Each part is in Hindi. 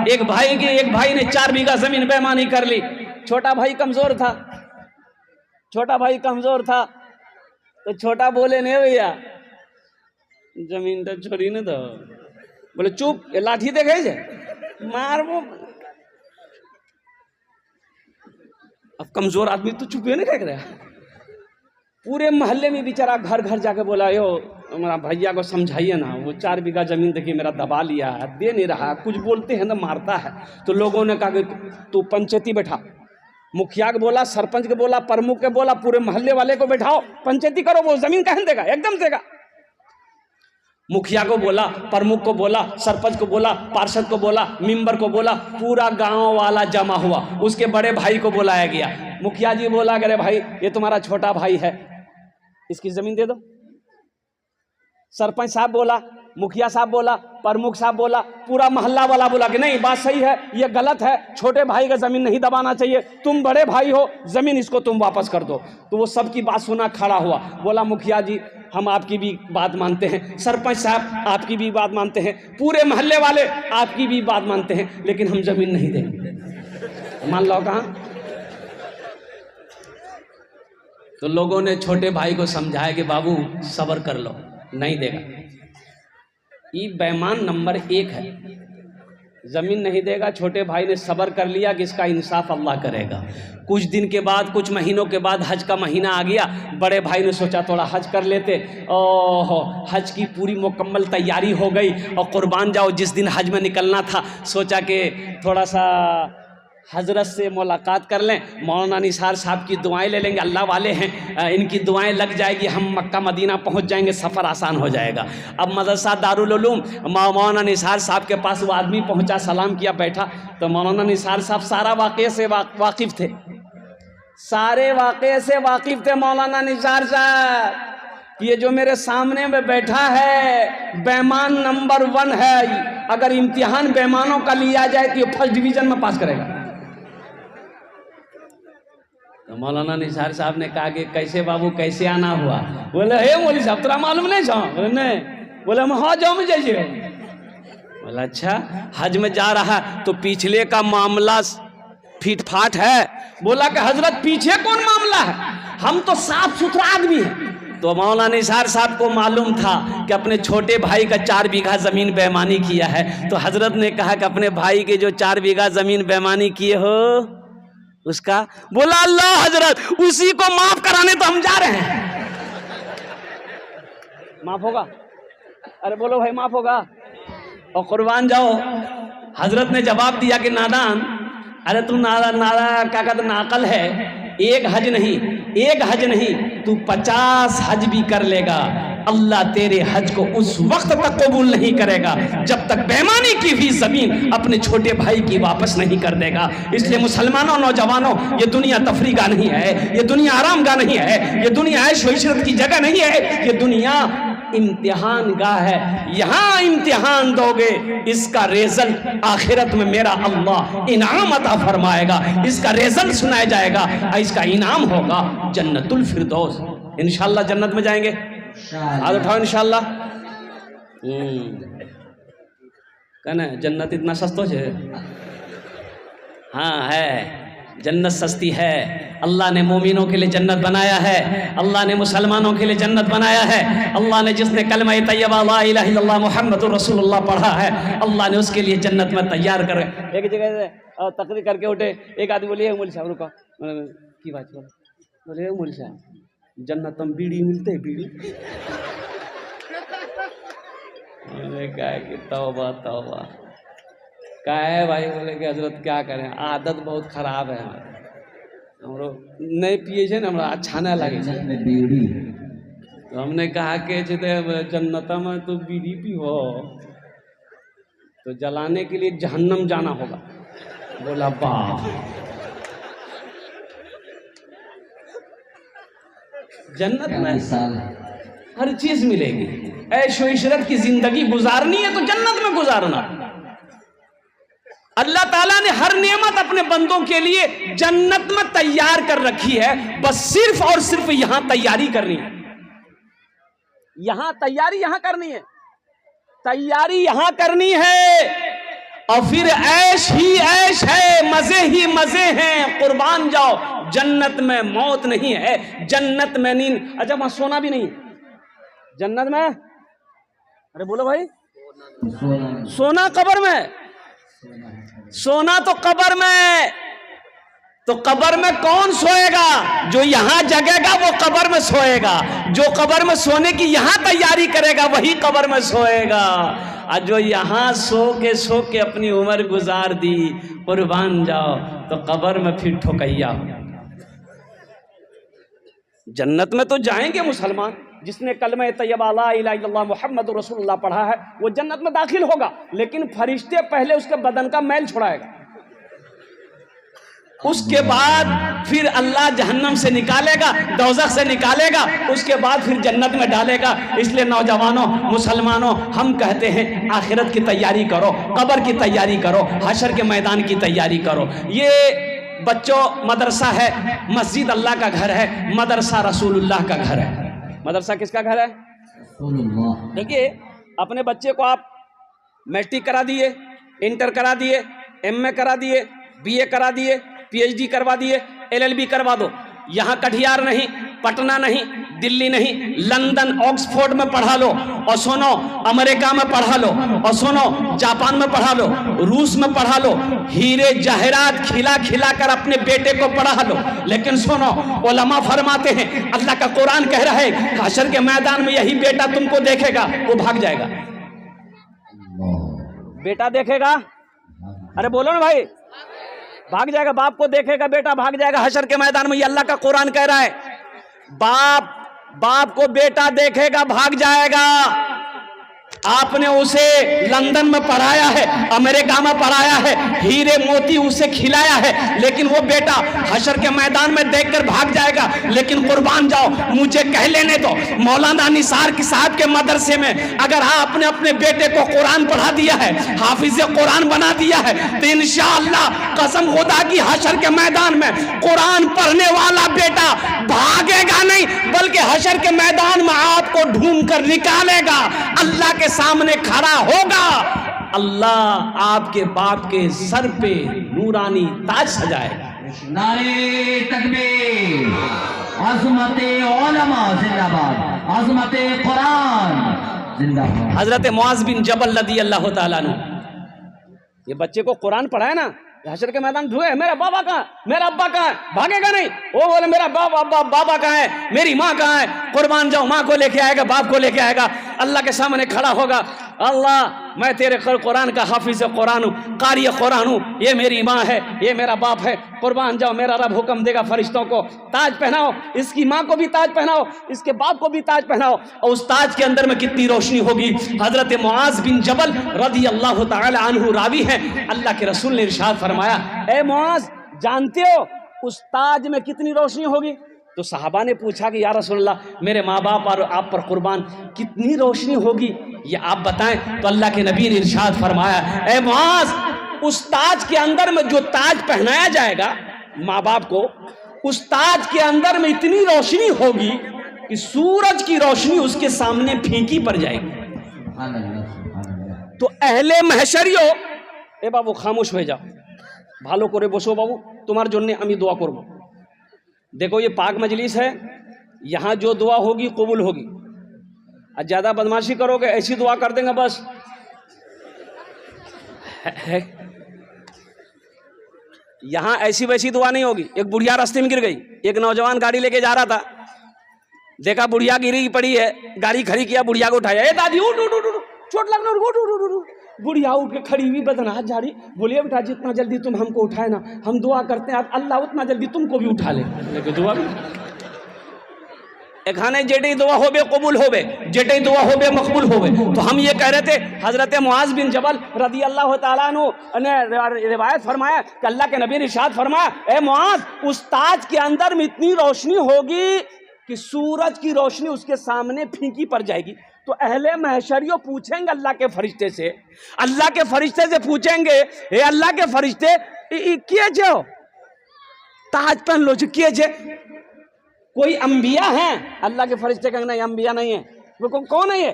एक भाई ने 4 बीघा जमीन बेईमानी कर ली। छोटा भाई कमजोर था, तो छोटा बोले नहीं भैया जमीन तो छोड़ी न, तो बोले चुप, ये लाठी देखे जे मार वो। अब कमजोर आदमी तो चुप नहीं कह रहा। पूरे मोहल्ले में बेचारा घर घर जाके बोला, यो मेरा भैया को समझाइए ना, वो 4 बीघा जमीन देखिए मेरा दबा लिया है, दे नहीं रहा, कुछ बोलते हैं ना मारता है। तो लोगों ने कहा कि तू पंचायती बैठा, मुखिया को बोला, सरपंच को बोला, प्रमुख को बोला, पूरे मोहल्ले वाले को बैठाओ, पंचायती करो, वो जमीन कहाँ देगा, एकदम देगा। मुखिया को बोला, प्रमुख को बोला, सरपंच को बोला, पार्षद को बोला, मेंबर को बोला, पूरा गांव वाला जमा हुआ। उसके बड़े भाई को बुलाया गया। मुखिया जी बोला, अरे भाई ये तुम्हारा छोटा भाई है, इसकी जमीन दे दो। सरपंच साहब बोला, मुखिया साहब बोला, प्रमुख साहब बोला, पूरा मोहल्ला वाला बोला कि नहीं बात सही है, ये गलत है, छोटे भाई का जमीन नहीं दबाना चाहिए, तुम बड़े भाई हो, जमीन इसको तुम वापस कर दो। तो वो सबकी बात सुना खड़ा हुआ, बोला मुखिया जी हम आपकी भी बात मानते हैं, सरपंच साहब आपकी भी बात मानते हैं, पूरे मोहल्ले वाले आपकी भी बात मानते हैं, लेकिन हम जमीन नहीं देंगे। मान लो कहाँ। तो लोगों ने छोटे भाई को समझाया कि बाबू सब्र कर लो, नहीं देगा। ये बेईमान नंबर 1 है, जमीन नहीं देगा। छोटे भाई ने सब्र कर लिया कि इसका इंसाफ अल्लाह करेगा। कुछ दिन के बाद, कुछ महीनों के बाद हज का महीना आ गया। बड़े भाई ने सोचा थोड़ा हज कर लेते। ओहो, हज की पूरी मुकम्मल तैयारी हो गई और कुर्बान जाओ जिस दिन हज में निकलना था, सोचा कि थोड़ा सा हजरत से मुलाकात कर लें, मौलाना निसार साहब की दुआएं ले लेंगे, अल्लाह वाले हैं, इनकी दुआएं लग जाएगी, हम मक्का मदीना पहुंच जाएंगे, सफ़र आसान हो जाएगा। अब मदरसा दारुल उलूम मौलाना निसार साहब के पास वो आदमी पहुंचा, सलाम किया, बैठा। तो मौलाना निसार साहब सारा वाक़े से वाकिफ़ थे, सारे वाक़े से वाकिफ़ थे मौलाना निसार साहब। ये जो मेरे सामने में बैठा है बेईमान नंबर 1 है। अगर इम्तिहान बेईमानों का लिया जाए तो ये फर्स्ट डिवीज़न में पास करेगा। तो मौलाना निसार साहब ने कहा कि कैसे बाबू, कैसे आना हुआ? बोले हे मौली साहब तोरा मालूम नहीं छो? बोले नहीं। बोले हम हाँ जाओ में जाइए। बोला अच्छा, हज में जा रहा तो पिछले का मामला फिट फाट है। बोला कि हजरत पीछे कौन मामला है, हम तो साफ सुथरा आदमी है। तो मौलाना निसार साहब को मालूम था कि अपने छोटे भाई का 4 बीघा जमीन बेईमानी किया है। तो हजरत ने कहा कि अपने भाई के जो 4 बीघा जमीन बेईमानी किए हो उसका। बोला अल्लाह हजरत उसी को माफ कराने तो हम जा रहे हैं। माफ होगा? अरे बोलो भाई माफ होगा और कुर्बान जाओ। हजरत ने जवाब दिया कि नादान, अरे तू नादा क्या कहते नाकल है, एक हज नहीं तू 50 हज भी कर लेगा, अल्लाह तेरे हज को उस वक्त तक कबूल नहीं करेगा जब तक बेईमानी की हुई जमीन अपने छोटे भाई की वापस नहीं कर देगा। इसलिए मुसलमानों, नौजवानों, ये दुनिया तफरी का नहीं है, ये दुनिया आराम का नहीं है, ये दुनिया ऐश व इशरत की जगह नहीं है, ये दुनिया इम्तिहान गाह है। यहाँ इम्तिहान दोगे, इसका रिजल्ट आखिरत में मेरा अल्लाह इनाम अता फरमाएगा, इसका रिजल्ट सुनाया जाएगा, इसका इनाम होगा जन्नतुल फिरदौस। इंशाअल्लाह जन्नत में जाएंगे, हाथ उठाओ इंशाअल्लाह। कहना जन्नत इतना सस्तो है? हाँ है, जन्नत सस्ती है। अल्लाह ने मोमिनों के लिए जन्नत बनाया है, अल्लाह ने मुसलमानों के लिए जन्नत बनाया है। अल्लाह ने जिसने कलमा तैयबा ला इलाहा इल्लल्लाह मुहम्मदुर रसूलुल्लाह पढ़ा है, अल्लाह ने उसके लिए जन्नत में तैयार कर। एक जगह से तकरीर करके उठे, एक आदमी बोले मौलवी साहब रुको, की बात बोले मौलवी साहब जन्नत में बीड़ी मिलते है, बीड़ी? मैंने कहा कि तौबा तौबा। क्या है भाई? बोले कि हजरत क्या करें, आदत बहुत खराब है हमारे, हमरो नहीं पिए छे ना, हमरा अच्छा नहीं लगे। तो हमने कहा कि जन्नत में तो बीड़ी पी हो तो जलाने के लिए जहन्नम जाना होगा। बोला वाह, जन्नत में हर चीज मिलेगी, ऐशो इशरत की जिंदगी गुजारनी है तो जन्नत में गुजारना। अल्लाह ताला ने हर नेमत अपने बंदों के लिए जन्नत में तैयार कर रखी है, बस सिर्फ और सिर्फ यहां तैयारी करनी है। यहां तैयारी यहां करनी है, तैयारी यहां करनी है। और फिर ऐश ही ऐश है, मजे ही मजे हैं, कुर्बान जाओ। जन्नत में मौत नहीं है, जन्नत में नींद। अच्छा वहां सोना भी नहीं जन्नत में? अरे बोलो भाई, सोना कब्र में? सोना तो कब्र में। तो कब्र में कौन सोएगा? जो यहां जगेगा वो कब्र में सोएगा। जो कब्र में सोने की यहां तैयारी करेगा वही कब्र में सोएगा। और जो यहां सो के अपनी उम्र गुजार दी, कुर्बान जाओ, तो कब्र में फिर ठोकैया। जन्नत में तो जाएंगे मुसलमान, जिसने कलमा तैयबा ला इलाहा इल्लल्लाह मुहम्मदुर रसूलुल्लाह पढ़ा है वो जन्नत में दाखिल होगा। लेकिन फरिश्ते पहले उसके बदन का मैल छुड़ाएगा, उसके बाद फिर अल्लाह जहन्नम से निकालेगा, दोज़ख से निकालेगा, उसके बाद फिर जन्नत में डालेगा। इसलिए नौजवानों, मुसलमानों, हम कहते हैं आखिरत की तैयारी करो, कब्र की तैयारी करो, हशर के मैदान की तैयारी करो। ये बच्चों मदरसा है, मस्जिद अल्लाह का घर है, मदरसा रसूलुल्लाह का घर है। मदरसा किसका घर है? देखिए, अपने बच्चे को आप मैट्रिक करा दिए, इंटर करा दिए, एमए करा दिए, बीए करा दिए, पीएचडी करवा दिए, एलएलबी करवा दो। यहाँ कटिहार नहीं, पटना नहीं, दिल्ली नहीं, लंदन ऑक्सफोर्ड में पढ़ा लो, और सुनो अमेरिका में पढ़ा लो, और सुनो जापान में पढ़ा लो, रूस में पढ़ा लो, हीरे जहरात खिला खिला कर अपने बेटे को पढ़ा लो। लेकिन सुनो, उलमा फरमाते हैं, अल्लाह का कुरान कह रहा है, हशर के मैदान में यही बेटा तुमको देखेगा, वो भाग जाएगा। बेटा देखेगा, अरे बोलो ना भाई, भाग जाएगा। बाप को देखेगा, बेटा भाग जाएगा हशर के मैदान में। ये अल्लाह का कुरान कह रहा है। बाप को बेटा देखेगा, भाग जाएगा। आपने उसे लंदन में पढ़ाया है, अमेरिका में पढ़ाया है, हीरे मोती उसे खिलाया है, लेकिन वो बेटा हशर के मैदान में देखकर भाग जाएगा। लेकिन कुर्बान जाओ, मुझे कह लेने दो, मौलाना निसार की साहब के मदरसे में अगर आपने अपने बेटे को कुरान पढ़ा दिया है, हाफिज कुरान बना दिया है, तो इंशाअल्लाह कसम खुदा की हशर के मैदान में कुरान पढ़ने वाला बेटा भागेगा नहीं, बल्कि हशर के मैदान में आपको ढूंढ कर निकालेगा, अल्लाह के सामने खड़ा होगा। अल्लाह आपके बाप के सर पे नूरानी ताज सजाएगा। नारे तकबीर, अज़मते उलमा जिंदाबाद, अज़मते कुरान जिंदाबाद। हजरत मुआज़ बिन जबल रज़ी अल्लाह ताला अन्हु, ये बच्चे को कुरान पढ़ाया ना, हशर के मैदान ढूंढे, मेरा बाबा कहाँ, मेरा अब्बा कहाँ है, भागेगा नहीं। वो बोले मेरा बाबा कहाँ है, मेरी माँ कहाँ है, कुर्बान जाओ, माँ को लेके आएगा, बाप को लेके आएगा, अल्लाह के सामने खड़ा होगा। अल्लाह, मैं तेरे कुरान का हाफिज कुरान हूँ, कारी कुरान हूँ, ये मेरी माँ है, ये मेरा बाप है, कुर्बान जाओ, मेरा रब हुक्म देगा फरिश्तों को ताज पहनाओ, इसकी माँ को भी ताज पहनाओ, इसके बाप को भी ताज पहनाओ। और उस ताज के अंदर में कितनी रोशनी होगी। हजरत मुआज़ बिन जबल रज़ी अल्लाह तआला अन्हु रावी हैं, अल्लाह के रसूल ने इरशाद फरमाया, ए मुआज़, जानते हो उस ताज में कितनी रोशनी होगी? तो सहाबा ने पूछा कि या रसूलल्लाह, मेरे माँ बाप और आप पर कुर्बान, कितनी रोशनी होगी ये आप बताएं। तो अल्लाह के नबी ने इरशाद फरमाया, ए मुआज़, उस ताज के अंदर में जो ताज पहनाया जाएगा माँ बाप को, उस ताज के अंदर में इतनी रोशनी होगी कि सूरज की रोशनी उसके सामने फीकी पड़ जाएगी। तो अहले महशरियो, ए बाबू खामोश हो जाओ, भालो करे बसो बाबू, तुम्हारे जोन्ने अमी दुआ करबो। देखो ये पाक मजलिस है, यहाँ जो दुआ होगी कबूल होगी, और ज़्यादा बदमाशी करोगे ऐसी दुआ कर देंगे बस है। यहाँ ऐसी वैसी दुआ नहीं होगी। एक बुढ़िया रास्ते में गिर गई, एक नौजवान गाड़ी लेके जा रहा था, देखा बुढ़िया गिरी पड़ी है, गाड़ी खड़ी किया, बुढ़िया को उठाया, ए दादी उठ उठ उठ, चोट लगना, उठ। बुढ़िया उठ के खड़ी हुई, बदनहाथ जा रही, बोलिए बेटा जितना जल्दी तुम हमको उठाए ना, हम दुआ करते हैं अल्लाह उतना जल्दी तुमको भी उठा ले। दुआ एखाने जेटे दुआ होबे कबूल होबे, जेटे दुआ होबे मकबूल होबे। तो हम ये कह रहे थे, हजरत मुआज़ बिन जबल रज़ी अल्लाह तआला अन्हु ने रिवायत फरमाया कि अल्लाह के नबी ने इरशाद फरमाया, ए मुआज़, उस ताज के अंदर में इतनी रोशनी होगी कि सूरज की रोशनी उसके सामने फीकी पड़ जाएगी। तो अहले महशरियों पूछेंगे अल्लाह के फरिश्ते से, अल्लाह के फरिश्ते से पूछेंगे, हे अल्लाह के फरिश्ते, किए जो ताज पहन लो, किए जे कोई अंबिया हैं? अल्लाह के फरिश्ते कहेंगे नहीं, अंबिया नहीं है। वो कौन है ये?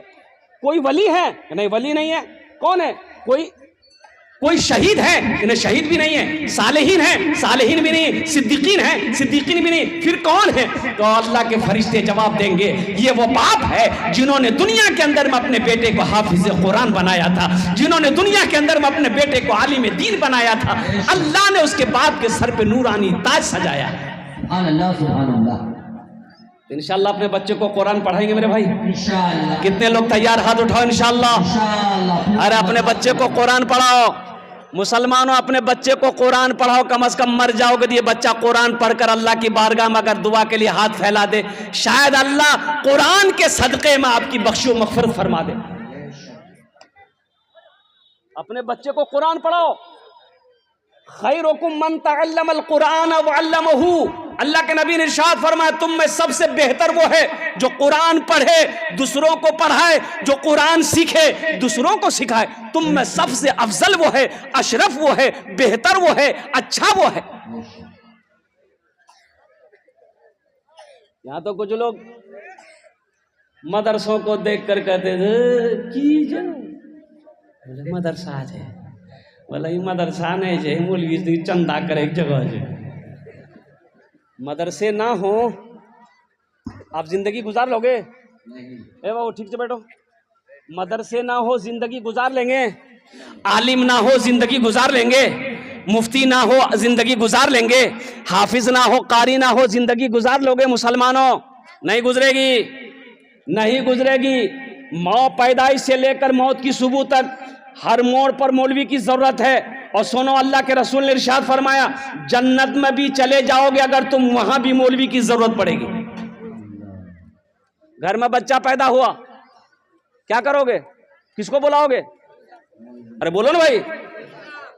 कोई वली है? नहीं, वली नहीं है। कौन है? कोई कोई शहीद है, इन्हें शहीद भी नहीं है, सालेहीन है, सालेहीन भी नहीं, सिद्दीकीन है, सिद्दीकीन भी नहीं, फिर कौन है? तो अल्लाह के फरिश्ते जवाब देंगे, ये वो बाप है जिन्होंने दुनिया के अंदर में अपने बेटे को हाफिज कुरान बनाया था, जिन्होंने दुनिया के अंदर में अपने बेटे को आलिम दीन बनाया था। अल्लाह ने उसके बाप के सर पे नूरानी ताज सजाया। अल्लाह सुभान अल्लाह। इंशाअल्लाह अपने बच्चे को कुरान पढ़ाएंगे मेरे भाई। इंशाअल्लाह। कितने लोग तैयार? हाथ उठाओ इंशाअल्लाह। इंशाअल्लाह। अरे अपने बच्चे को कुरान पढ़ाओ मुसलमानों, अपने बच्चे को कुरान पढ़ाओ। कम से कम मर जाओगे ये बच्चा कुरान पढ़कर अल्लाह की बारगाह में अगर दुआ के लिए हाथ फैला दे, शायद अल्लाह कुरान के सदक़े में आपकी बख्शो मग़फ़िरत फरमा दे। अपने बच्चे को कुरान पढ़ाओ। खैरुकुम मन तअल्लमल कुरान व अल्लमहू। अल्लाह के नबी ने इरशाद फरमाया, तुम में सबसे बेहतर वो है जो कुरान पढ़े, दूसरों को पढ़ाए, जो कुरान सीखे, दूसरों को सिखाए। तुम में सबसे अफजल वो है, अशरफ वो है, बेहतर वो है, अच्छा वो है। यहां तो कुछ लोग मदरसों को देख कर कहते थे मदरसा है, बोला मदरसा नहीं है, मौलवी चंदा करे एक जगह है। मदरसे ना हो आप जिंदगी गुजार लोगे? ए बाबू ठीक से बैठो। मदरसे ना हो जिंदगी गुजार लेंगे? आलिम ना हो जिंदगी गुजार लेंगे? मुफ्ती ना हो जिंदगी गुजार लेंगे? हाफिज ना हो, कारी ना हो, जिंदगी गुजार लोगे? मुसलमानों नहीं गुजरेगी, नहीं गुजरेगी। पैदाइश से लेकर मौत की सुबह तक हर मोड़ पर मौलवी की जरूरत है। और सुनो, अल्लाह के रसूल ने इरशाद फरमाया, जन्नत में भी चले जाओगे अगर तुम वहां भी मौलवी की जरूरत पड़ेगी। घर में बच्चा पैदा हुआ, क्या करोगे? किसको बुलाओगे? अरे बोलो ना भाई,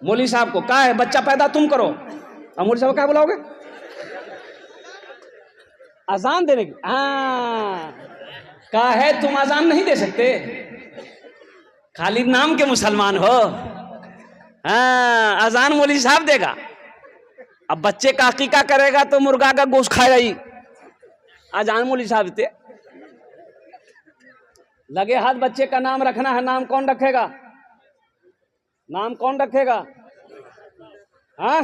मौलवी साहब को। कहा है बच्चा पैदा तुम करो, अब मौलवी साहब को क्या बुलाओगे? अजान देने की। कहा है तुम अजान नहीं दे सकते, खाली नाम के मुसलमान हो। अजान मौलवी साहब देगा। अब बच्चे का अकीका करेगा तो मुर्गा का गोश्त खाएगा ही, अजान मौलवी साहब देते। लगे हाथ बच्चे का नाम रखना है, नाम कौन रखेगा? नाम कौन रखेगा? हाँ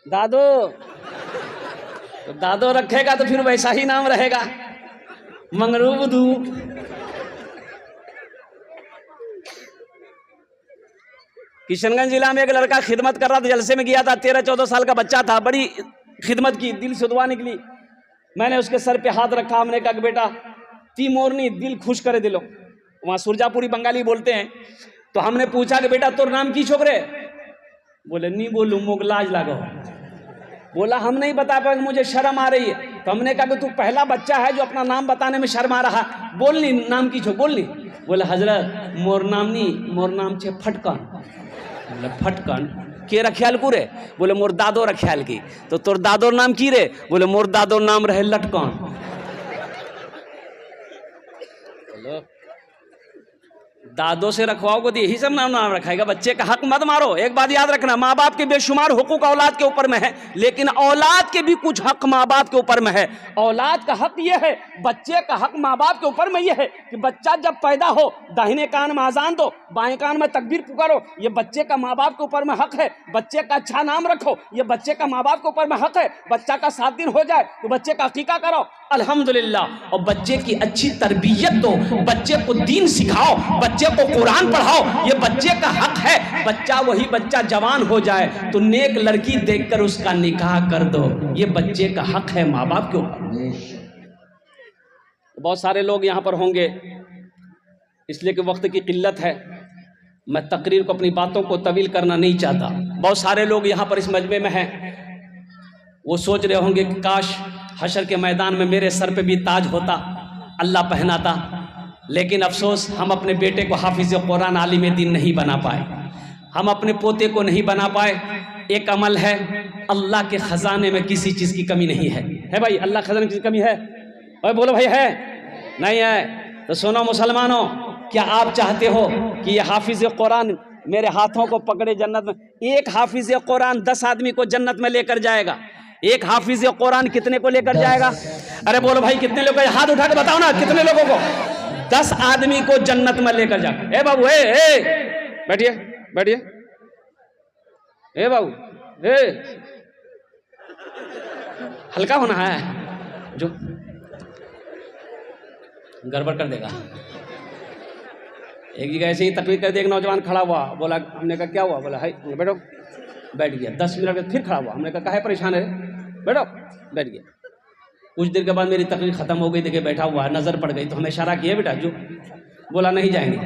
दादो। तो दादो रखेगा तो फिर वैसा ही नाम रहेगा, मंगरूबदू। किशनगंज जिला में एक लड़का खिदमत कर रहा था, जलसे में गया था, 13-14 साल का बच्चा था, बड़ी खिदमत की, दिल से दुआ निकली। मैंने उसके सर पे हाथ रखा, हमने कहा बेटा ती मोरनी दिल खुश करे दिलो, वहाँ सुरजापुरी बंगाली बोलते हैं। तो हमने पूछा कि बेटा तोर नाम की छोकरे? बोले नहीं बोलूँ मोग लाज लागो। बोला हम नहीं बता पाएंगे, मुझे शर्म आ रही है। तो हमने कहा कि तू पहला बच्चा है जो अपना नाम बताने में शर्मा रहा, बोल नहीं नाम की छो, बोल नहीं। बोले हजरत मोर नाम नहीं, मोर नाम छे फटकन। बोले फटकन के रख्याल को रे? बोले मोर दादो रख्याल की। तो तोर दादोर नाम की रे? बोले मोर दादोर नाम रहे लटकन। दादो से रखवाओगे तो यही सब नाम रखाएगा। बच्चे का हक मत मारो। एक बात याद रखना, माँ बाप के बेशुमार हुकूक औलाद के ऊपर में है, लेकिन औलाद के भी कुछ हक माँ बाप के ऊपर में है। औलाद का हक यह है, बच्चे का हक माँ बाप के ऊपर में यह है कि बच्चा जब पैदा हो दाहिने कान में अजान दो, बाएं कान में तकबीर पुकारो। ये बच्चे का माँ बाप के ऊपर में हक है। बच्चे का अच्छा नाम रखो, ये बच्चे का माँ बाप के ऊपर में हक है। बच्चा का 7 दिन हो जाए तो बच्चे का अकीका करो, अल्हम्दुलिल्लाह। और बच्चे की अच्छी तरबियत दो, बच्चे को दीन सिखाओ, बच्चे को कुरान पढ़ाओ, ये बच्चे का हक है। बच्चा वही बच्चा जवान हो जाए तो नेक लड़की देखकर उसका निकाह कर दो, ये बच्चे का हक है माँ बाप के ऊपर। बहुत सारे लोग यहाँ पर होंगे, इसलिए कि वक्त की किल्लत है, मैं तकरीर को अपनी बातों को तवील करना नहीं चाहता। बहुत सारे लोग यहाँ पर इस मजमे में हैं, वो सोच रहे होंगे कि काश हशर के मैदान में मेरे सर पे भी ताज होता, अल्लाह पहनाता। लेकिन अफसोस हम अपने बेटे को हाफिज कुरान आलिम दीन नहीं बना पाए, हम अपने पोते को नहीं बना पाए। एक अमल है, अल्लाह के खजाने में किसी चीज़ की कमी नहीं है भाई? अल्लाह खजाने की कमी है भाई? बोलो भाई है नहीं है? तो सुनो मुसलमानों, क्या आप चाहते हो कि ये हाफिज कुरान मेरे हाथों को पकड़े जन्नत में? एक हाफिज कुरान 10 आदमी को जन्नत में लेकर जाएगा। एक हाफिज कुरान कितने को लेकर जाएगा? अरे बोलो भाई कितने लोग? हाथ उठा के बताओ ना, कितने लोगों को? 10 आदमी को जन्नत में लेकर जा। ए बाबू ए बैठिए, बैठिए। ए बाबू, ए हल्का होना है, जो गड़बड़ कर देगा। एक जगह ऐसे ही तकलीफ कर दी, एक नौजवान खड़ा हुआ, बोला, हमने कहा क्या हुआ, बोला है बैठो, बैठ गया। 10 मिनट में फिर खड़ा हुआ, हमने कहा काहे परेशान है, बैठो, बैठ गया। कुछ देर के बाद मेरी तकलीफ खत्म हो गई, देखिए बैठा हुआ है, नज़र पड़ गई तो हमें इशारा किया, बेटा जो, बोला नहीं जाएंगे।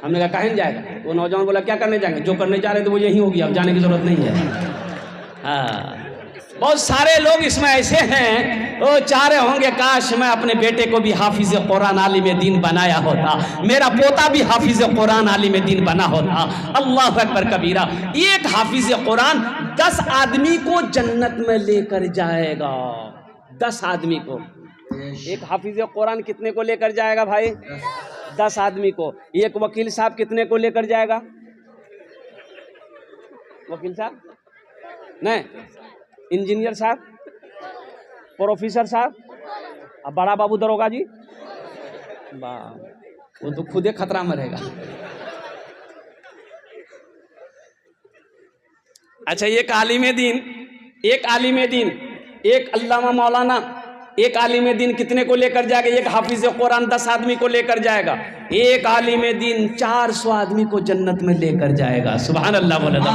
हमने कहा काहे नहीं जाएगा, वो नौजवान बोला क्या करने जाएंगे, जो करने जा रहे थे वो यही होगी, अब जाने की जरूरत नहीं है। हाँ, बहुत सारे लोग इसमें ऐसे हैं, वो चाह रहे होंगे काश मैं अपने बेटे को भी हाफिज कुरान आलिम दीन बनाया होता, मेरा पोता भी हाफिज कुरान आलिम दीन बना होता। अल्लाह अकबर कबीरा। एक हाफिज कुरान 10 आदमी को जन्नत में लेकर जाएगा। 10 आदमी को। एक हाफिज कुरान कितने को लेकर जाएगा भाई? 10 आदमी को। एक वकील साहब कितने को लेकर जाएगा? वकील साहब नहीं, इंजीनियर साहब, प्रोफेसर साहब, अब बड़ा बाबू दरोगा जी, वो तो खुदे खतरा में रहेगा। अच्छा, एक आलिम दीन, एक आलिम दीन, एक अल्लामा मौलाना, एक आलिम दीन कितने को लेकर जाएगा? एक हाफिज कुरान 10 आदमी को लेकर जाएगा। एक आलिम दीन 400 आदमी को जन्नत में लेकर जाएगा। सुभान अल्लाह बोले तो।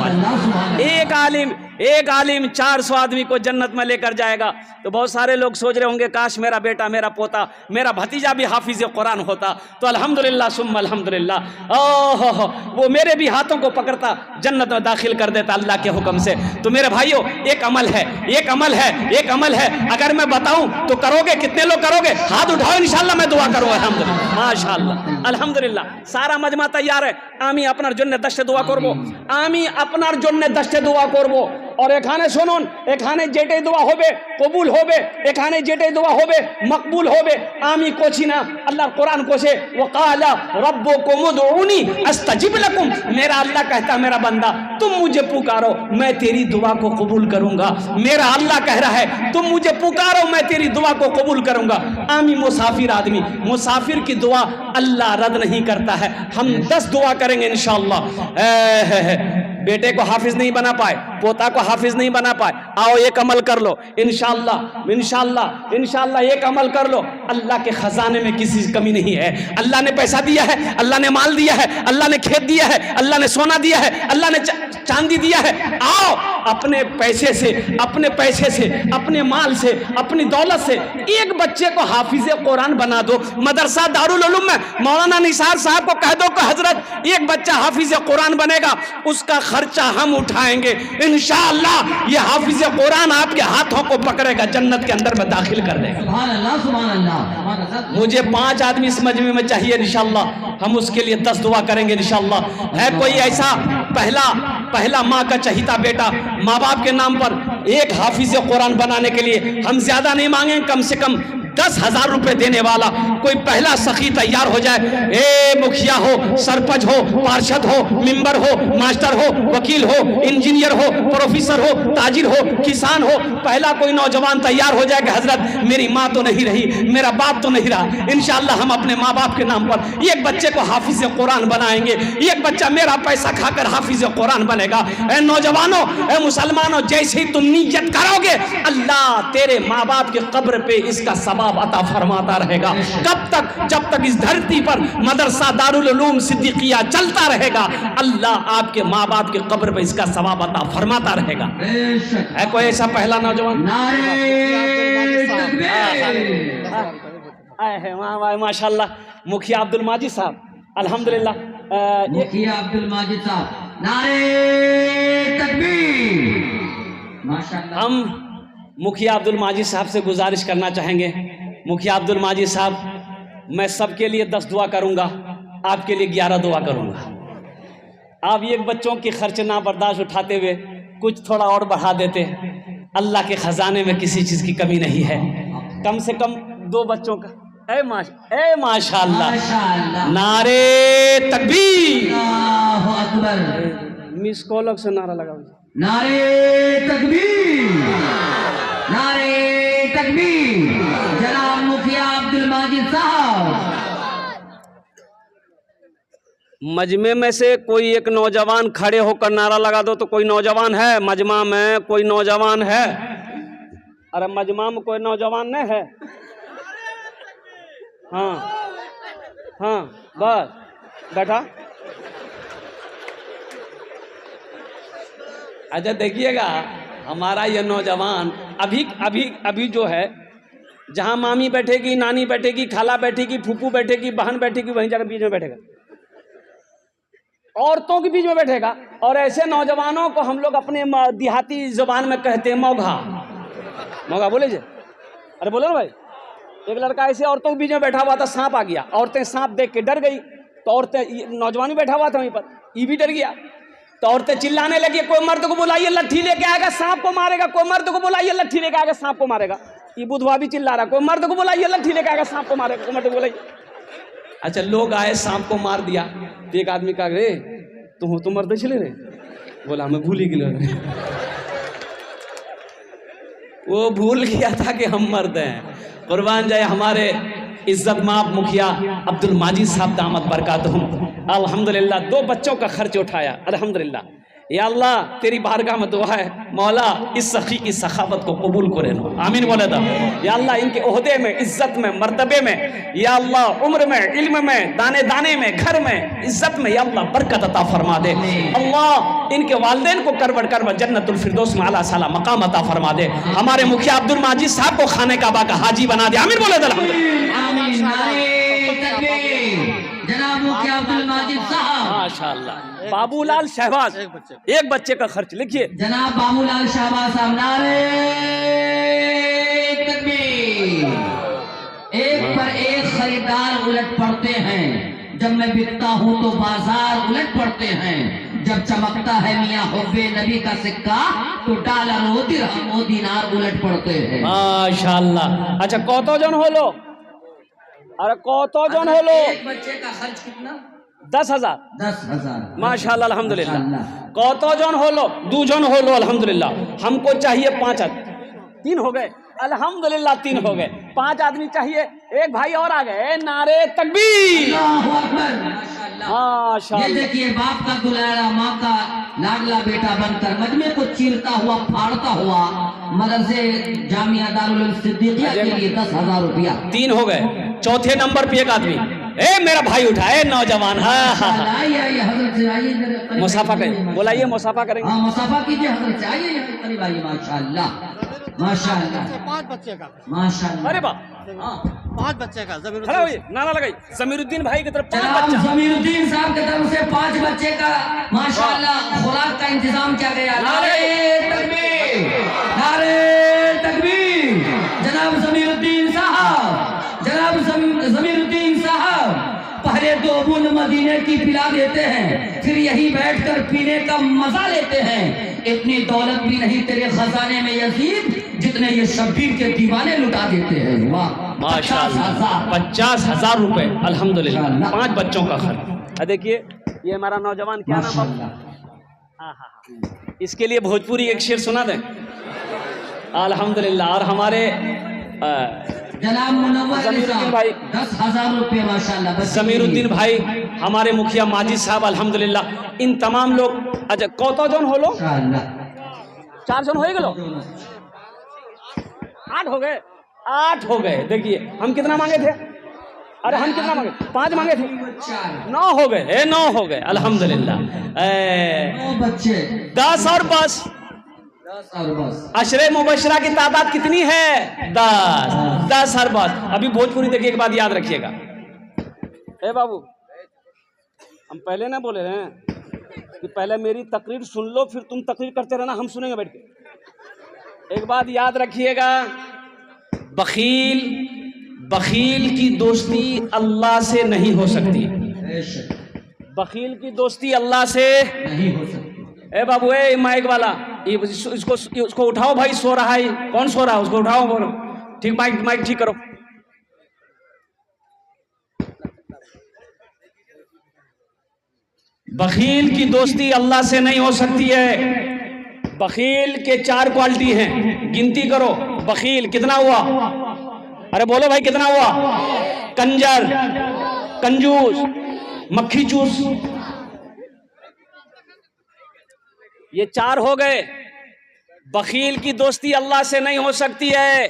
एक आलिम 400 आदमी को जन्नत में लेकर जाएगा। तो बहुत सारे लोग सोच रहे होंगे काश मेरा बेटा, मेरा पोता, मेरा भतीजा भी हाफिज कुरान होता तो अल्हम्दुलिल्लाह सुम्मा अल्हम्दुलिल्लाह, ओहो वो मेरे भी हाथों को पकड़ता, जन्नत में दाखिल कर देता अल्लाह के हुक्म से। तो मेरे भाइयों, एक अमल है, एक अमल है, एक अमल है। अगर मैं बताऊं तो करोगे? कितने लोग करोगे? हाथ उठाओ, इंशाअल्लाह मैं दुआ करूंगा। अल्हम्दुलिल्लाह, माशाअल्लाह, अल्हम्दुलिल्लाह। सारा मजमा तैयार है। आमी अपनार जन्य दस्ते दुआ करबो, आमी अपनार जन्य दस्ते दुआ करबो। और एखाने शुनुन, एखाने जेटे दुआ होबे कबूल होबे, एखाने जेटे दुआ होबे मकबूल होबे। आमी कोची ना, अल्लाह कुरान कोसे, वक़ाला रब्बुकुम उदऊनी अस्तजिब लकुम। मेरा अल्लाह कहता, मेरा बंदा तुम मुझे पुकारो, मैं तेरी दुआ को कबूल करूंगा। मेरा अल्लाह कह रहा है तुम मुझे पुकारो, मैं तेरी दुआ को कबूल करूंगा। आमी मुसाफिर आदमी, मुसाफिर की दुआ अल्लाह रद्द नहीं करता है। हम 10 दुआ करेंगे इंशाअल्लाह। बेटे को हाफिज नहीं बना पाए, पोता को हाफिज नहीं बना पाए, आओ एक अमल कर लो इंशाअल्लाह, इंशाअल्लाह, इंशाअल्लाह एक अमल कर लो। अल्लाह के खजाने में किसी कमी नहीं है। अल्लाह ने पैसा दिया है, अल्लाह ने माल दिया है, अल्लाह ने खेत दिया है, अल्लाह ने सोना दिया है, अल्लाह ने चांदी दिया है। आओ अपने पैसे से, अपने पैसे से, अपने माल से, अपनी दौलत से एक बच्चे को हाफिज कुरान बना दो। मदरसा दारुल उलूम में मौलाना निसार साहब को कह दो कि हजरत एक बच्चा हाफिज कुरान बनेगा, उसका खर्चा हम उठाएंगे इंशाअल्लाह। ये हाफिज कुरान आपके हाथों को पकड़ेगा, जन्नत के अंदर में दाखिल कर देगा। सुभान अल्लाह, सुभान अल्लाह। मुझे 5 आदमी इस मजमे में चाहिए इंशाअल्लाह। हम उसके लिए 10 दुआ करेंगे इंशाअल्लाह। है कोई ऐसा पहला माँ का चहीता बेटा, माँ बाप के नाम पर एक हाफिज कुरान बनाने के लिए हम ज्यादा नहीं मांगे, कम से कम 10,000 रुपए देने वाला कोई पहला सखी तैयार हो जाए। ए मुखिया हो, सरपंच हो, पार्षद हो, मेंबर हो, मास्टर हो, वकील हो, इंजीनियर हो, प्रोफेसर हो, ताजिर हो, किसान हो, पहला कोई नौजवान तैयार हो जाए कि हजरत मेरी माँ तो नहीं रही, मेरा बाप तो नहीं रहा, इंशाअल्लाह हम अपने माँ बाप के नाम पर एक बच्चे को हाफिज कुरान बनाएंगे। एक बच्चा मेरा पैसा खाकर हाफिज कुरान बनेगा। ए नौजवानों, ए मुसलमानों, जैसे ही तुम नियत करोगे अल्लाह तेरे माँ बाप के कब्र पे इसका सवाब अता फरमाता रहेगा। कब तक? जब तक इस धरती पर मदरसा दारुल उलूम सिद्दीकिया चलता रहेगा, अल्लाह आपके माँ बाप के कब्र पे इसका सवाब अता फरमाता रहेगा। है कोई ऐसा पहला नौजवान? माशाअल्लाह, मुखिया अब्दुल माजिद साहब, अल्हम्दुलिल्लाह। मुखिया अब्दुल माजिद साहब, नारे तकबीर। माशाअल्लाह। हम मुखिया अब्दुल माजिद साहब से गुजारिश करना चाहेंगे, मुखिया अब्दुल माजिद साहब, मैं सबके लिए 10 दुआ करूंगा, आपके लिए 11 दुआ करूंगा। आप एक बच्चों के खर्च ना बर्दाश्त उठाते हुए कुछ थोड़ा और बढ़ा देते, अल्लाह के खजाने में किसी चीज की कमी नहीं है। कम से कम 2 बच्चों का। ए माशाअल्लाह, नारे तकबीर। अल्लाहु अकबर। मिस कॉल से नारा लगा, नारे तकबीर, नारे तकबीर। जनाब मुखिया अब्दुल माजिद साहब, मजमे में से कोई एक नौजवान खड़े होकर नारा लगा दो। तो कोई नौजवान है मजमा में? कोई नौजवान है? अरे मजमा में कोई नौजवान नहीं है? हाँ हाँ, बस बैठा। अच्छा देखिएगा, हमारा ये नौजवान अभी अभी अभी जो है, जहां मामी बैठेगी, नानी बैठेगी, खाला बैठेगी, फूफू बैठेगी, बहन बैठेगी, वहीं जाकर बीच में बैठेगा, औरतों के बीच में बैठेगा। और ऐसे नौजवानों को हम लोग अपने देहाती जुबान में कहते हैं मौघा। मौघा बोले जे? अरे बोलो ना भाई। एक लड़का ऐसे औरतों के बीच में बैठा हुआ था, सांप आ गया, औरतें सांप देख के डर गई, तो औरतें, नौजवान भी बैठा हुआ था वहीं पर, ये भी डर गया, तो औरतें चिल्लाने लगी, कोई मर्द को बुलाइए, लट्ठी लेके आएगा, सांप को मारेगा। कोई मर्द को बुलाइए, लट्ठी लेके आएगा, सांप को मारेगा। ये बुधवा भी चिल्ला रहा, कोई मर्द को बुलाइए, लट्ठी लेके आएगा, सांप को मारेगा। कोई मर्द को बुलाइए। अच्छा, लोग आए, सांप को मार दिया, तो एक आदमी कहा, रे तुम मर्द चले रे? बोला हमें भूल ही गए। वो भूल गया था कि हम मर्द हैं। कुर्बान जाए हमारे इज्जत माप मुखिया अब्दुल माजिद साहब दामद बरकातहुम। अल्हम्दुलिल्लाह 2 बच्चों का खर्च उठाया। अल्हम्दुलिल्लाह। या अल्लाह तेरी बारगाह में दुआ है, मौला इस सखी की सखावत को कबूल करे नो, आमीन बोले तो। या अल्लाह इनके ओहदे में, इज्जत में, मर्तबे में, या अल्लाह उम्र में, इल्म में, दाने दाने में, घर में, इज्जत में, या अल्लाह बरकत अता फरमा दे। अल्लाह इनके वालिदैन को करवट करवट जन्नतुल फिरदौस में आला साला मकाम अता फरमा दे। हमारे मुखिया अब्दुल माजिद साहब को खाने काबा का हाजी बना दे, आमीन बोले तो। जनाब मुखिया अब्दुल माजिद साहब, माशाअल्लाह। बाबूलाल शहबाज, एक बच्चे का खर्च लिखिए। जनाब बाबूलाल शहबाज साहब, नारे तकबीर। एक पर एक खरीदार उलट पड़ते हैं, जब मैं बिकता हूँ तो बाजार उलट पड़ते हैं। जब चमकता है मियाँ हुब्बे नबी का सिक्का, तो डॉलर और दिरहम और दीनार उलट पड़ते हैं। माशाअल्लाह। अच्छा कौतो जन हो लो? अरे कौतो जन हो लो? एक बच्चे का खर्च कितना? 10,000। 10,000। माशाअल्लाह, अल्हम्दुलिल्लाह। कौतो जन हो लो? 2 जन हो लो, अल्हम्दुलिल्लाह। हमको चाहिए 5 आदमी, 3 हो गए, अल्हम्दुलिल्लाह 3 हो गए। 5 आदमी चाहिए, एक भाई और आ गए। नारे तकबीर, अल्लाहु अकबर। माशाअल्लाह। ये देखिए, बाप का दुलारा, माँ का लाडला बेटा बनकर मजमे को चीरता हुआ, फाड़ता हुआ, मदरसे जामिया दारुल उलूम सिद्दीकिया के लिए 10,000 रुपया। 3 हो गए। चौथे नंबर पे एक आदमी, ए मेरा भाई उठाए, नौजवान। हाँ हाँ हाँ, हजरत से आइए, मुसाफा करें, बोलाइए मुसाफा करेंगे। हाँ मुसाफा कीजिए हजरत से, आइए यहाँ करीब आइए। माशाअल्लाह माशाअल्लाह 5 बच्चे का। माशाअल्लाह। अरे वाह, 5 बच्चे का। खड़ा होइए, नारा लगाई। जमीरुद्दीन भाई की तरफ 5 जनाब बच्चा। जमीरुद्दीन साहब की तरफ से 5 बच्चे का माशाअल्लाह खुराक का इंतजाम किया गया। नारे तकबीर, नारे तकबीर। जनाब जमीरुद्दीन साहब, जनाब जमीरुद्दीन साहब पहले 2 बूंद मदीने की पिला देते हैं, फिर यही बैठकर पीने का मजा लेते हैं। इतनी दौलत भी नहीं तेरे खजाने में यजीद, जितने ये शब्बीर के दीवाने लुटा देते हैं। वाह माशाअल्लाह, 50,000 रुपए, अल्हम्दुलिल्लाह। 5 बच्चों का खर्च। देखिए ये हमारा नौजवान, क्या नाम है? हाँ हाँ हाँ, इसके लिए भोजपुरी एक शेर सुना दें। अल्हम्दुलिल्लाह। और हमारे जनाब मुनव्वर जमीरुद्दीन भाई, 10,000 रुपये माशाअल्लाह। जमीरुद्दीन भाई, हमारे मुखिया माजिद साहब, अल्हम्दुलिल्लाह। इन तमाम लोग। अच्छा कौतो जन हो लो? 4 जन हो गए, 8 हो गए, 8 हो गए। देखिए हम कितना मांगे थे? अरे हम कितना मांगे? 5 मांगे थे, 9 हो गए। 9 हो गए, अल्हम्दुलिल्लाह। 9 बच्चे, 10 और 10 और बस। अशरे मुबशरा की तादाद कितनी है? 10 और 10। अभी भोजपुरी देखिए, एक बात याद रखिएगा। ए बाबू, हम पहले ना बोले हैं कि पहले मेरी तकरीर सुन लो, फिर तुम तकरीर करते रहना, हम सुनेंगे बैठ के। एक बात याद रखिएगा, बखील की दोस्ती अल्लाह से नहीं हो सकती। बखील की दोस्ती अल्लाह से नहीं हो सकती। ए बाबू, ए माइक वाला, इसको उठाओ भाई, सो रहा है। कौन सो रहा है? उसको उठाओ, बोलो ठीक, माइक ठीक करो। बखील की दोस्ती अल्लाह से नहीं हो सकती है। बखील के 4 क्वालिटी हैं, गिनती करो। बखील कितना हुआ? अरे बोलो भाई कितना हुआ? कंजर, कंजूस, मक्खी चूस। ये 4 हो गए। बखील की दोस्ती अल्लाह से नहीं हो सकती है।